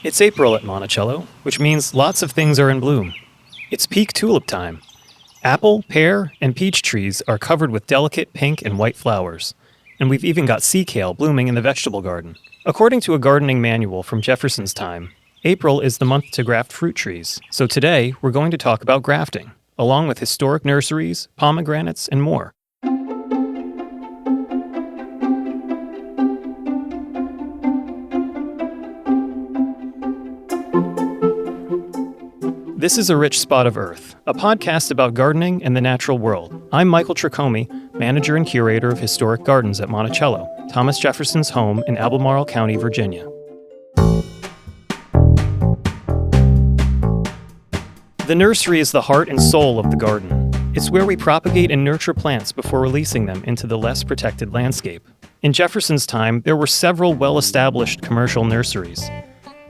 It's April at Monticello, which means lots of things are in bloom. It's peak tulip time. Apple, pear, and peach trees are covered with delicate pink and white flowers. And we've even got sea kale blooming in the vegetable garden. According to a gardening manual from Jefferson's time, April is the month to graft fruit trees. So today, we're going to talk about grafting, along with historic nurseries, pomegranates, and more. This is A Rich Spot of Earth, a podcast about gardening and the natural world. I'm Michael Tricomi, manager and curator of historic gardens at Monticello, Thomas Jefferson's home in Albemarle County, Virginia. The nursery is the heart and soul of the garden. It's where we propagate and nurture plants before releasing them into the less protected landscape. In Jefferson's time, there were several well-established commercial nurseries.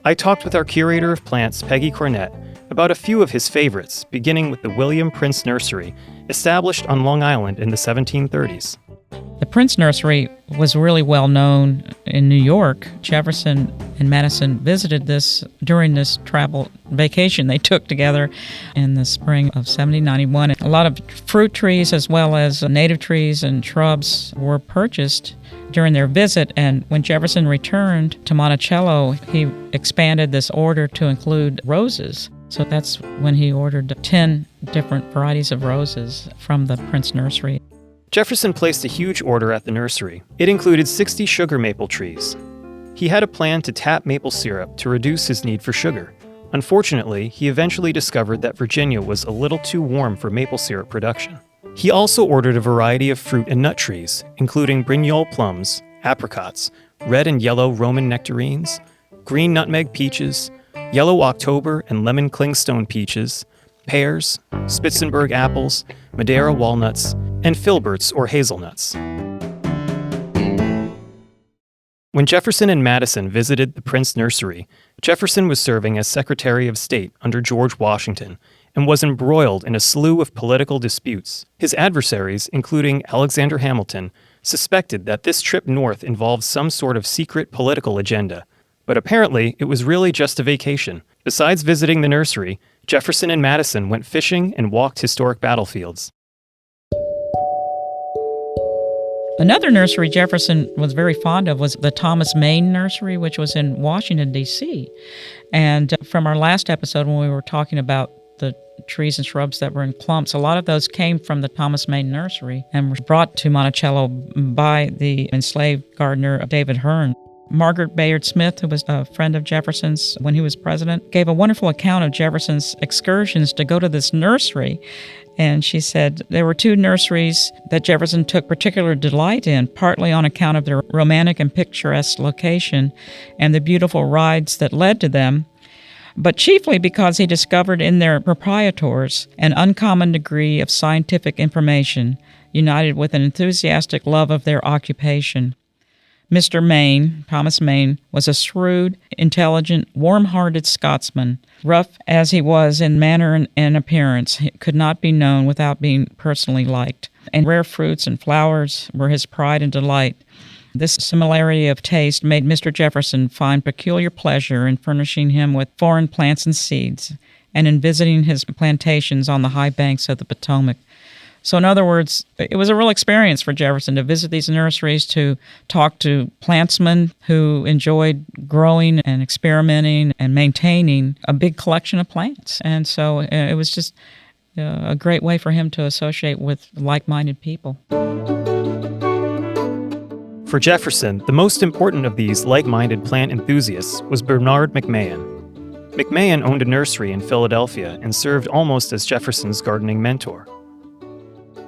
I talked with our curator of plants, Peggy Cornett, about a few of his favorites, beginning with the William Prince Nursery, established on Long Island in the 1730s. The Prince Nursery was really well known in New York. Jefferson and Madison visited this during this travel vacation they took together in the spring of 1791. A lot of fruit trees as well as native trees and shrubs were purchased during their visit, and when Jefferson returned to Monticello, he expanded this order to include roses. So that's when he ordered 10 different varieties of roses from the Prince Nursery. Jefferson placed a huge order at the nursery. It included 60 sugar maple trees. He had a plan to tap maple syrup to reduce his need for sugar. Unfortunately, he eventually discovered that Virginia was a little too warm for maple syrup production. He also ordered a variety of fruit and nut trees, including Brignole plums, apricots, red and yellow Roman nectarines, green nutmeg peaches, yellow October and lemon clingstone peaches, pears, Spitzenberg apples, Madeira walnuts, and filberts or hazelnuts. When Jefferson and Madison visited the Prince Nursery, Jefferson was serving as Secretary of State under George Washington and was embroiled in a slew of political disputes. His adversaries, including Alexander Hamilton, suspected that this trip north involved some sort of secret political agenda. But apparently, it was really just a vacation. Besides visiting the nursery, Jefferson and Madison went fishing and walked historic battlefields. Another nursery Jefferson was very fond of was the Thomas Maine Nursery, which was in Washington, D.C. And from our last episode when we were talking about the trees and shrubs that were in clumps, a lot of those came from the Thomas Maine Nursery and were brought to Monticello by the enslaved gardener David Hearn. Margaret Bayard Smith, who was a friend of Jefferson's when he was president, gave a wonderful account of Jefferson's excursions to go to this nursery. And she said there were two nurseries that Jefferson took particular delight in, partly on account of their romantic and picturesque location and the beautiful rides that led to them, but chiefly because he discovered in their proprietors an uncommon degree of scientific information, united with an enthusiastic love of their occupation. Mr. Maine, Thomas Maine, was a shrewd, intelligent, warm-hearted Scotsman. Rough as he was in manner and appearance, he could not be known without being personally liked. And rare fruits and flowers were his pride and delight. This similarity of taste made Mr. Jefferson find peculiar pleasure in furnishing him with foreign plants and seeds, and in visiting his plantations on the high banks of the Potomac. So in other words, it was a real experience for Jefferson to visit these nurseries, to talk to plantsmen who enjoyed growing and experimenting and maintaining a big collection of plants. And so it was just a great way for him to associate with like-minded people. For Jefferson, the most important of these like-minded plant enthusiasts was Bernard McMahon. McMahon owned a nursery in Philadelphia and served almost as Jefferson's gardening mentor.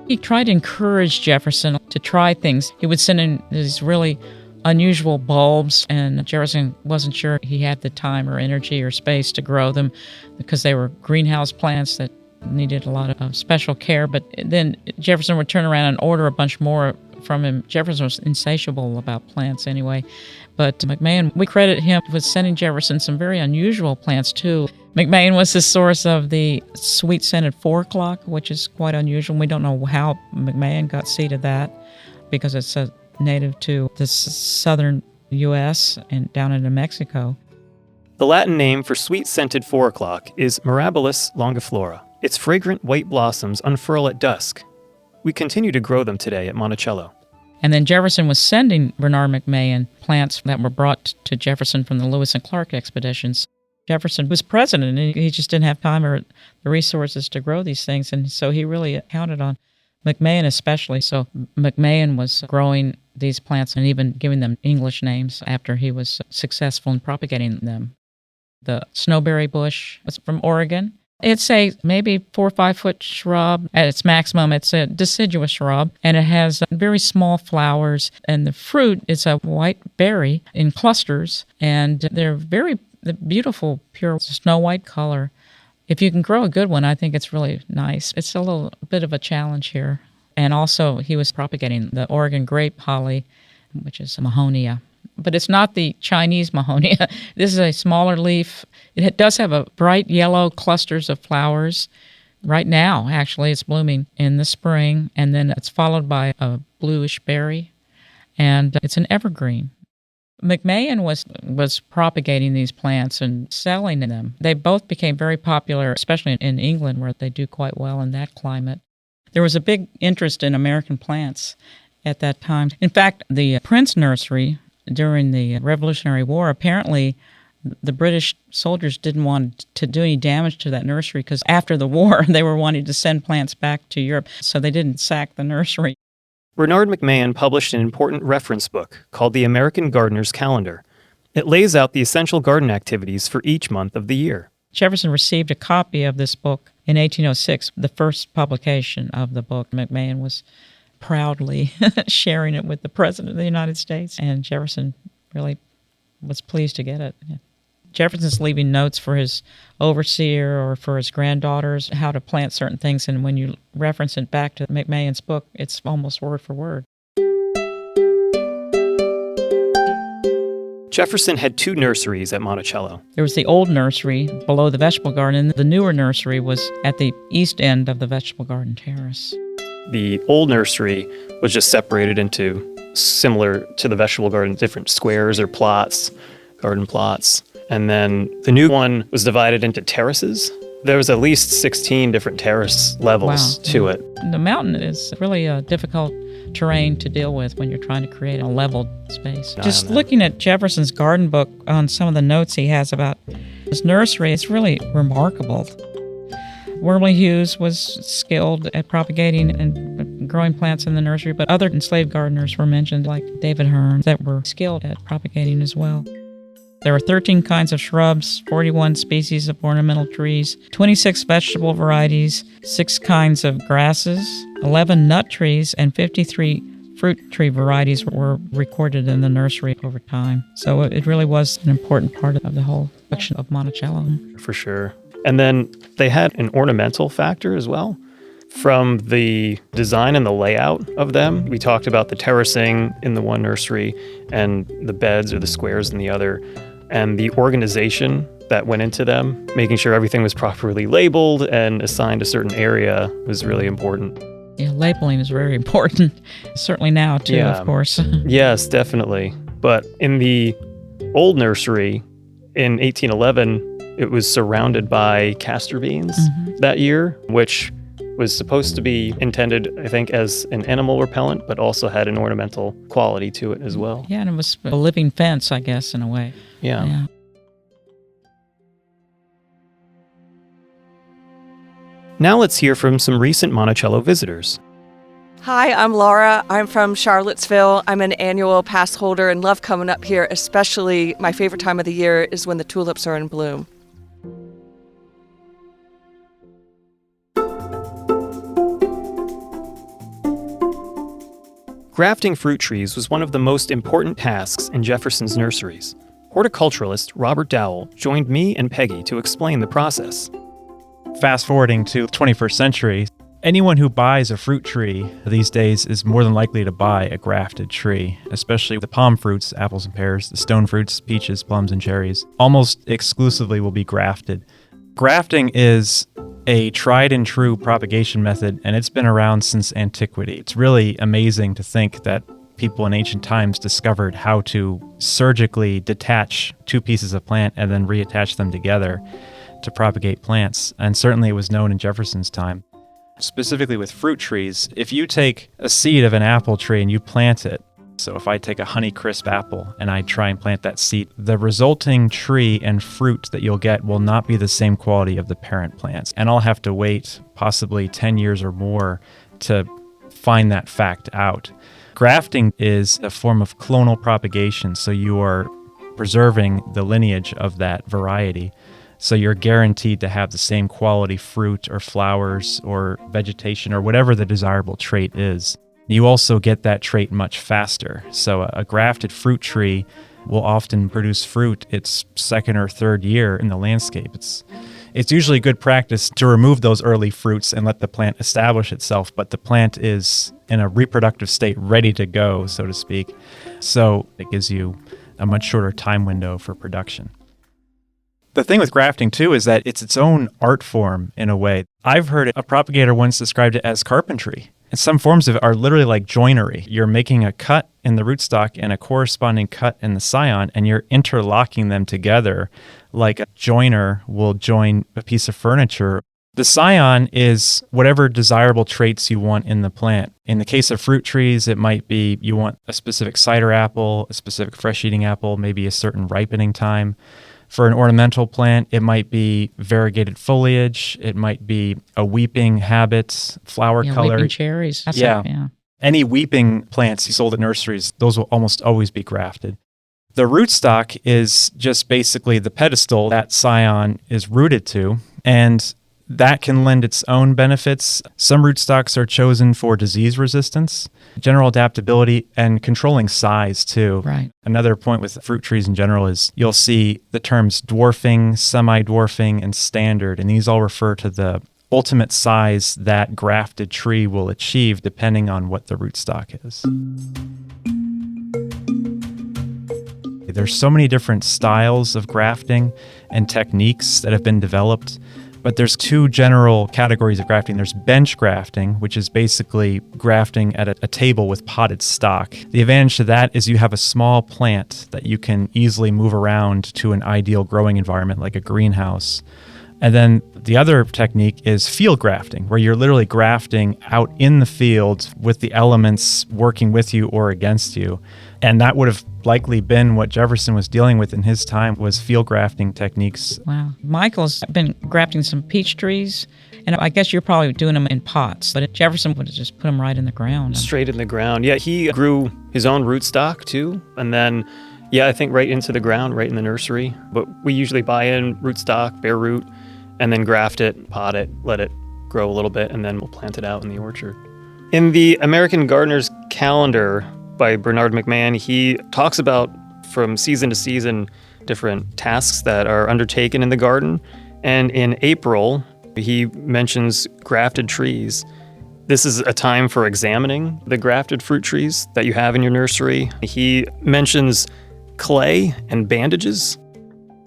He tried to encourage Jefferson to try things. He would send in these really unusual bulbs, and Jefferson wasn't sure he had the time or energy or space to grow them because they were greenhouse plants that needed a lot of special care. But then Jefferson would turn around and order a bunch more from him. Jefferson was insatiable about plants anyway. But McMahon, we credit him with sending Jefferson some very unusual plants too. McMahon was the source of the sweet-scented 4 o'clock, which is quite unusual. We don't know how McMahon got seed of that because it's a native to the southern U.S. and down into Mexico. The Latin name for sweet-scented 4 o'clock is Mirabilis longiflora. Its fragrant white blossoms unfurl at dusk. We continue to grow them today at Monticello. And then Jefferson was sending Bernard McMahon plants that were brought to Jefferson from the Lewis and Clark expeditions. Jefferson was president, and he just didn't have time or the resources to grow these things, and so he really counted on McMahon especially. So McMahon was growing these plants and even giving them English names after he was successful in propagating them. The snowberry bush was from Oregon. It's a maybe 4 or 5 foot shrub. At its maximum, it's a deciduous shrub, and it has very small flowers, and the fruit is a white berry in clusters, and they're very beautiful, pure snow white color. If you can grow a good one, I think it's really nice. It's a little bit of a challenge here. And also, he was propagating the Oregon grape holly, which is Mahonia. But it's not the Chinese Mahonia. This is a smaller leaf. It does have a bright yellow clusters of flowers. Right now, actually, it's blooming in the spring, and then it's followed by a bluish berry, and it's an evergreen. McMahon was propagating these plants and selling them. They both became very popular, especially in England, where they do quite well in that climate. There was a big interest in American plants at that time. In fact, the Prince Nursery during the Revolutionary War, apparently the British soldiers didn't want to do any damage to that nursery because after the war, they were wanting to send plants back to Europe, so they didn't sack the nursery. Bernard McMahon published an important reference book called the American Gardener's Calendar. It lays out the essential garden activities for each month of the year. Jefferson received a copy of this book in 1806, the first publication of the book. McMahon was proudly sharing it with the President of the United States, and Jefferson really was pleased to get it. Jefferson's leaving notes for his overseer or for his granddaughters how to plant certain things, and when you reference it back to McMahon's book, it's almost word for word. Jefferson had 2 nurseries at Monticello. There was the old nursery below the vegetable garden, and the newer nursery was at the east end of the vegetable garden terrace. The old nursery was just separated into, similar to the vegetable garden, different squares or plots, garden plots. And then the new one was divided into terraces. There was at least 16 different terrace levels to it. The mountain is really a difficult terrain to deal with when you're trying to create a leveled space. Just looking at Jefferson's garden book on some of the notes he has about his nursery, it's really remarkable. Wormley Hughes was skilled at propagating and growing plants in the nursery, but other enslaved gardeners were mentioned, like David Hearn, that were skilled at propagating as well. There were 13 kinds of shrubs, 41 species of ornamental trees, 26 vegetable varieties, 6 kinds of grasses, 11 nut trees, and 53 fruit tree varieties were recorded in the nursery over time. So it really was an important part of the whole collection of Monticello. For sure. And then they had an ornamental factor as well. From the design and the layout of them, we talked about the terracing in the one nursery and the beds or the squares in the other, and the organization that went into them, making sure everything was properly labeled and assigned a certain area was really important. Yeah, labeling is very important, certainly now too, of course. Yes, definitely. But in the old nursery in 1811, it was surrounded by castor beans that year, which was supposed to be intended, I think, as an animal repellent, but also had an ornamental quality to it as well. Yeah, and it was a living fence, I guess, in a way. Yeah. Now let's hear from some recent Monticello visitors. Hi, I'm Laura. I'm from Charlottesville. I'm an annual pass holder and love coming up here, especially my favorite time of the year is when the tulips are in bloom. Grafting fruit trees was one of the most important tasks in Jefferson's nurseries. Horticulturalist Robert Dowell joined me and Peggy to explain the process. Fast forwarding to the 21st century, anyone who buys a fruit tree these days is more than likely to buy a grafted tree, especially the palm fruits, apples and pears, the stone fruits, peaches, plums, and cherries. Almost exclusively will be grafted. Grafting is a tried and true propagation method, and it's been around since antiquity. It's really amazing to think that people in ancient times discovered how to surgically detach two pieces of plant and then reattach them together to propagate plants. And certainly it was known in Jefferson's time. Specifically with fruit trees, if you take a seed of an apple tree and you plant it, so if I take a Honeycrisp apple and I try and plant that seed, the resulting tree and fruit that you'll get will not be the same quality of the parent plants. And I'll have to wait possibly 10 years or more to find that fact out. Grafting is a form of clonal propagation, so you are preserving the lineage of that variety. So you're guaranteed to have the same quality fruit or flowers or vegetation or whatever the desirable trait is. You also get that trait much faster. So a grafted fruit tree will often produce fruit its second or third year in the landscape. It's usually good practice to remove those early fruits and let the plant establish itself, but the plant is in a reproductive state ready to go, so to speak. So it gives you a much shorter time window for production. The thing with grafting, too, is that it's its own art form in a way. I've heard a propagator once described it as carpentry. And some forms of it are literally like joinery. You're making a cut in the rootstock and a corresponding cut in the scion, and you're interlocking them together like a joiner will join a piece of furniture. The scion is whatever desirable traits you want in the plant. In the case of fruit trees, it might be you want a specific cider apple, a specific fresh-eating apple, maybe a certain ripening time. For an ornamental plant, it might be variegated foliage. It might be a weeping habit, flower color. Weeping cherries. Yeah. Any weeping plants you sold at nurseries, those will almost always be grafted. The rootstock is just basically the pedestal that scion is rooted to, and that can lend its own benefits. Some rootstocks are chosen for disease resistance, general adaptability, and controlling size too. Right. Another point with fruit trees in general is you'll see the terms dwarfing, semi-dwarfing, and standard, and these all refer to the ultimate size that grafted tree will achieve depending on what the rootstock is. There's so many different styles of grafting and techniques that have been developed. But there's two general categories of grafting. There's bench grafting, which is basically grafting at a table with potted stock. The advantage to that is you have a small plant that you can easily move around to an ideal growing environment like a greenhouse. And then the other technique is field grafting, where you're literally grafting out in the field with the elements working with you or against you. And that would have likely been what Jefferson was dealing with in his time, was field grafting techniques. Wow. Michael's been grafting some peach trees, and I guess you're probably doing them in pots, but Jefferson would have just put them right in the ground. Straight in the ground. Yeah, he grew his own rootstock too, and then, I think right into the ground, right in the nursery. But we usually buy in rootstock, bare root, and then graft it, pot it, let it grow a little bit, and then we'll plant it out in the orchard. In the American Gardener's Calendar by Bernard McMahon, he talks about from season to season different tasks that are undertaken in the garden. And in April, he mentions grafted trees. This is a time for examining the grafted fruit trees that you have in your nursery. He mentions clay and bandages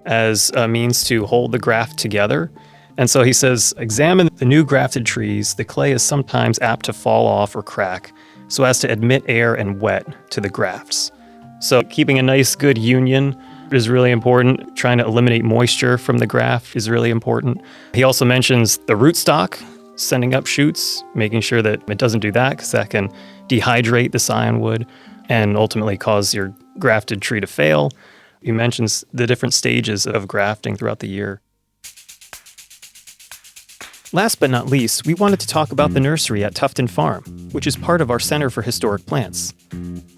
as a means to hold the graft together. And so he says, examine the new grafted trees. The clay is sometimes apt to fall off or crack so as to admit air and wet to the grafts. So keeping a nice, good union is really important. Trying to eliminate moisture from the graft is really important. He also mentions the rootstock, sending up shoots, making sure that it doesn't do that because that can dehydrate the scion wood and ultimately cause your grafted tree to fail. He mentions the different stages of grafting throughout the year. Last but not least, we wanted to talk about the nursery at Tufton Farm, which is part of our Center for Historic Plants.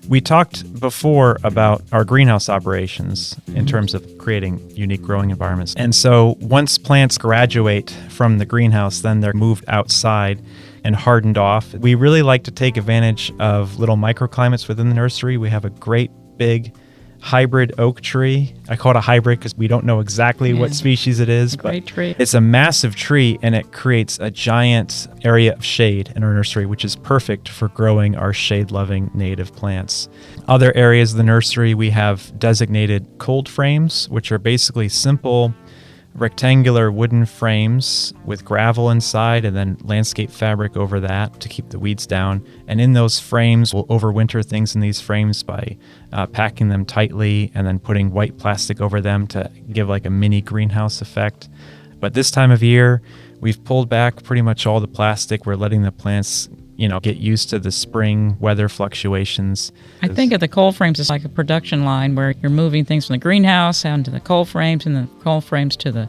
We talked before about our greenhouse operations in terms of creating unique growing environments. And so once plants graduate from the greenhouse, then they're moved outside and hardened off. We really like to take advantage of little microclimates within the nursery. We have a great big hybrid oak tree. I call it a hybrid because we don't know exactly what species it is, but great tree. It's a massive tree and it creates a giant area of shade in our nursery, which is perfect for growing our shade-loving native plants. Other areas of the nursery, we have designated cold frames, which are basically simple rectangular wooden frames with gravel inside and then landscape fabric over that to keep the weeds down. And in those frames, we'll overwinter things in these frames by packing them tightly and then putting white plastic over them to give like a mini greenhouse effect. But this time of year, we've pulled back pretty much all the plastic. We're letting the plants get used to the spring weather fluctuations. I think of the cold frames as like a production line where you're moving things from the greenhouse out into the cold frames and the cold frames to the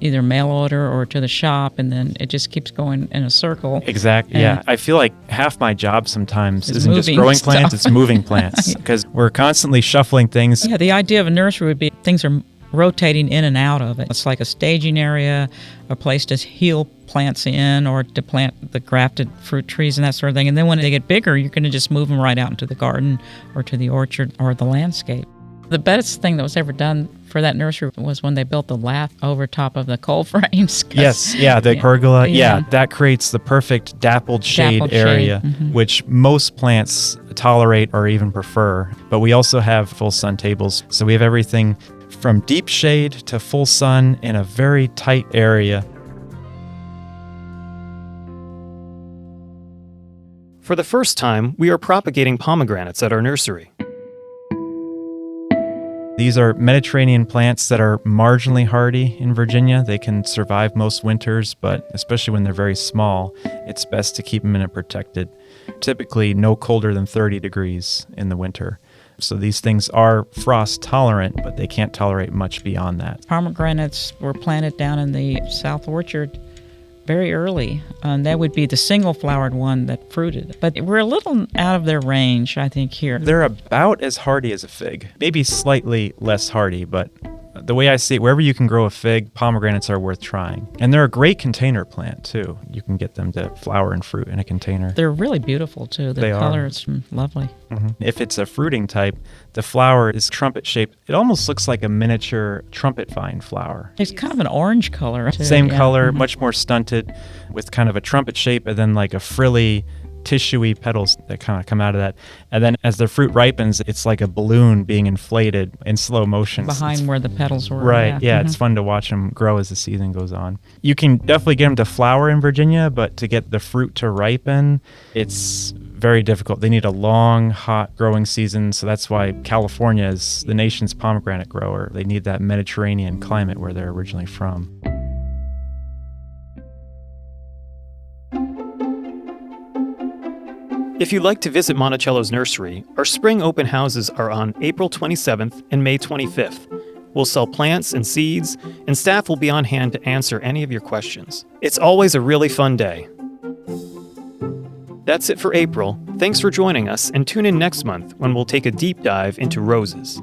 either mail order or to the shop, and then it just keeps going in a circle. Exactly. Yeah. I feel like half my job sometimes It's isn't just moving growing stuff. plants, it's moving plants because we're constantly shuffling things. Yeah, the idea of a nursery would be things are rotating in and out of it. It's like a staging area, a place to heel plants in or to plant the grafted fruit trees and that sort of thing. And then when they get bigger, you're going to just move them right out into the garden or to the orchard or the landscape. The best thing that was ever done for that nursery was when they built the lath over top of the cold frames. Yes, yeah, the pergola. Yeah. Yeah, that creates the perfect dappled shade Dappled area, shade, mhm. which most plants tolerate or even prefer. But we also have full sun tables. So we have everything from deep shade to full sun in a very tight area. For the first time, we are propagating pomegranates at our nursery. These are Mediterranean plants that are marginally hardy in Virginia. They can survive most winters, but especially when they're very small, it's best to keep them in a protected, typically no colder than 30 degrees in the winter. So these things are frost tolerant, but they can't tolerate much beyond that. Pomegranates were planted down in the South Orchard very early, and that would be the single-flowered one that fruited. But we're a little out of their range, I think, here. They're about as hardy as a fig, maybe slightly less hardy, but the way I see it, wherever you can grow a fig, pomegranates are worth trying. And they're a great container plant, too. You can get them to flower and fruit in a container. They're really beautiful, too. The They color are. is lovely. If it's a fruiting type, the flower is trumpet-shaped. It almost looks like a miniature trumpet vine flower. It's kind of an orange color, too. Same yeah. color, Mhm. much more stunted, with kind of a trumpet shape and then like a frilly, tissuey petals that kind of come out of that. And then as the fruit ripens, it's like a balloon being inflated in slow motion. Behind where the petals were. Right, yeah, Mhm. it's fun to watch them grow as the season goes on. You can definitely get them to flower in Virginia, but to get the fruit to ripen, it's very difficult. They need a long, hot growing season, so that's why California is the nation's pomegranate grower. They need that Mediterranean climate where they're originally from. If you'd like to visit Monticello's nursery, our spring open houses are on April 27th and May 25th. We'll sell plants and seeds, and staff will be on hand to answer any of your questions. It's always a really fun day. That's it for April. Thanks for joining us, and tune in next month when we'll take a deep dive into roses.